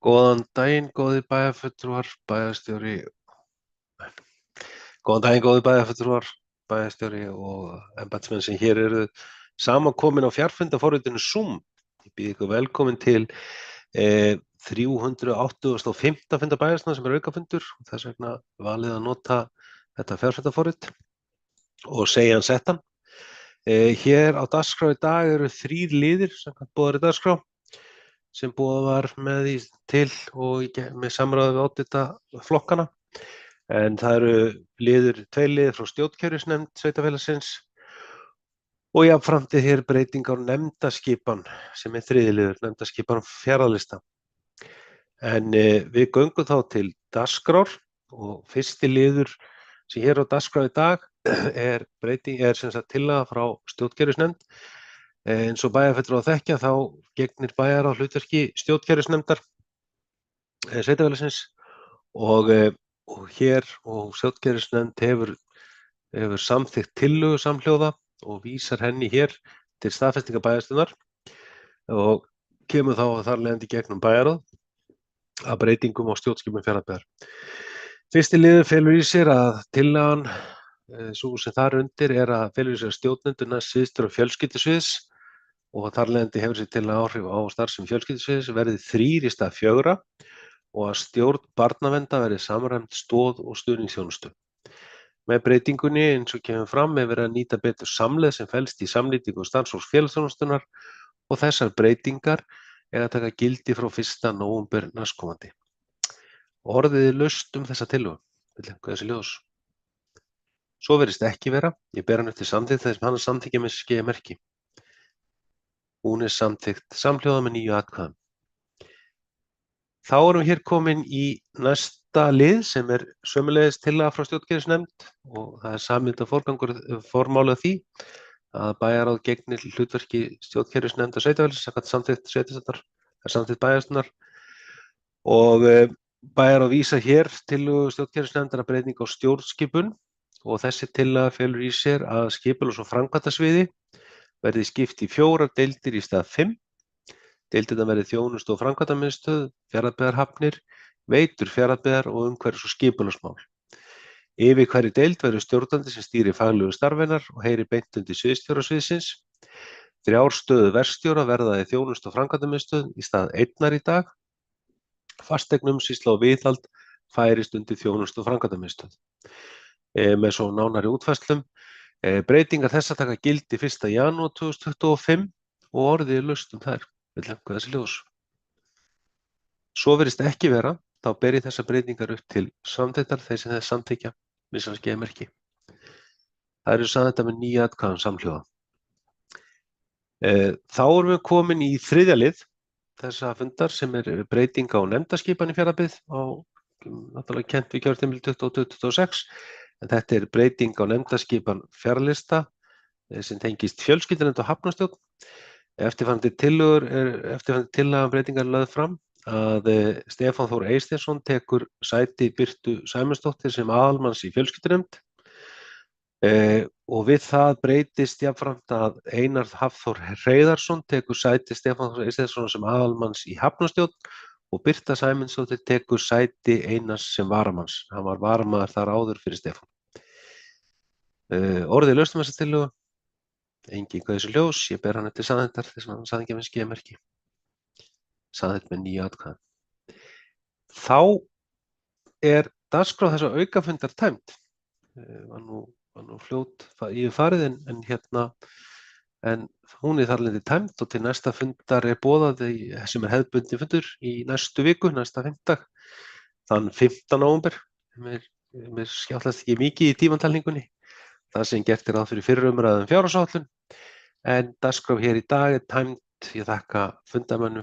Góðan daginn, góði bæjarfulltrúar, bæjarstjóri. Góðan daginn, góði bæjarfulltrúar, bæjarstjóri og embættismenn sem hér eru samankomin á fjarfundaforritinu Zoom. Ég býð ykkur velkomin til 385. funda bæjarsna sem er aukafundur. Þess vegna valið að nota þetta fjarfundaforrit og segja hann settan. Hér á dagskrá í dag eru 3 liðir samkvæmt boðaðri dagskrá sem boðað var með til og með samráði við oddvita flokkana. En það eru 2 liðir frá stjórnkerfisnefnd sveitarfélagsins og jafnframt hér breyting á nefndaskipan sem er 3. liður, nefndaskipan fjarðalista. En við göngum þá til dagskrár og 1. liður sem hér á dagskrá í dag er sem sagt tillaga frá stjórnkerfisnefnd. Eins og bæjarfulltrúar þekkja þá gegnir bæjarráð hlutverki stjórnkerfisnefndar sveitarfélagsins og hér og stjórnkerfisnefnd hefur samþykkt tillögu samhljóða og vísar henni hér til staðfestingar bæjarstjórnar og kemur þá þar leiðandi gegnum bæjarráð að breytingum á stjórnskipun Fjarðabyggðar. 1. liður felur í sér að tillagan sú sem þar undir er að felur í sér stjórnendurna syðstur og fjölskyldusviðs og þar leiðandi hefur sér til áhrif á starfsemi fjölskyldusviðs verði 3 í stað 4 og að stjórn barnaverndar verði samræmd stoð og stuðningsþjónustu. Með breytingunni eins og kemur fram er verið að nýta betur samlegð sem felst í samnýtingu starfsfólks félagsþjónustunnar og þessar breytingar eiga að taka gildi frá 1. nóvember næstkomandi. Orðið er laust þessa tillögu. Vill einhver þessi ljós? Svo virðist ekki vera. Ég ber hann upp til samþykkt þess að hann samþykkja með skeiðmerki. Hún er samþykkt samhljóða með 9 atkvæðum. Þá erum við hér komin í næsta lið sem er sömuleiðis tillaga frá stjórnkerfisnefnd og það er samþykkt formálið því að bæjarráð gegnir hlutverki stjórnkerfisnefndar sveitarfélagsins samkvæmt samþykkt sveitarstjórnar, samþykkt bæjarstjórnar og bæjarráð vísar hér tillögu stjórnkerfisnefndar að breyting á stjórnskipun og þessi tillaga felur í sér að skipulags- og framkvæmdasviði verði skipt í 4 deildir í stað 5. Deildirnar verði þjónustu- og framkvæmdamiðstöð, Fjarðabyggðarhafnir, veitur Fjarðabyggðar og umhverfis- og skipulagsmál. Yfir hverri deild verður stjórnandi sem stýrir faglegu starfi hennar og heyrir beint undir sviðsstjóra sviðsins. 3 stöður verkstjóra verða í þjónustu- og framkvæmdamiðstöð í stað 1 í dag. Fasteignaumsýsla og viðhald færist undir þjónustu- og framkvæmdamiðstöð. Með svo nánari útfærslum. Breytingar þessa taka gildi 1. janúar 2025 og orðið er laust þær. Vill einhver þessi ljós? Svo virðist ekki vera, þá ber ég þessar breytingar upp til samþykktar þeir sem þess samþykkja með skeiðmerki. Það eru samþykktar með 9 atkvæðum samhljóða. Þá erum við komin í 3. lið þessa fundar sem er breyting á nefndaskipan í Fjarðabyggð á náttúrulega kennt við kjörtímabil 2026 en þetta er breyting á nefndaskipan fjarðalista sem tengist fjölskyldunefnd og hafnarstjórn. Eftirfarandi tillaga breytingar lögð fram að Stefán Þór Eysteinsson tekur sæti Birtu Sæmundsdóttur sem aðalmanns í fjölskyldunefnd og við það breytist jafnframt að Einar Hafþór Hreiðarsson tekur sæti Stefán Þór Eysteinsson sem aðalmanns í hafnarstjórn og Birta Sæmundsdóttir tekur sæti Einars sem varamanns. Hann var varamaður þar áður fyrir Stefán. Orðið laust þessa tillögu. Engin þessu ljós, ég ber hann eftir samþykktar þess að hann samþykkja með skeiðmerki. Samþykkt með 9 atkvæðum. Þá er dagskrá þessa aukafundar tæmd. Var nú fljót yfirfarið en hún er þar lendi tæmd og til næsta fundar er boðað sem er hefðbundin fundur í næstu viku, næsta fimmtudag, þann 15. nóvember. Mér skjátlast ekki mikið í tímatalningunni. Það sem gert er ráð fyrir fyrri umræðu fjárhagsáætlun en dagskrá hér í dag er tæmd. Ég þakka fundarmönnum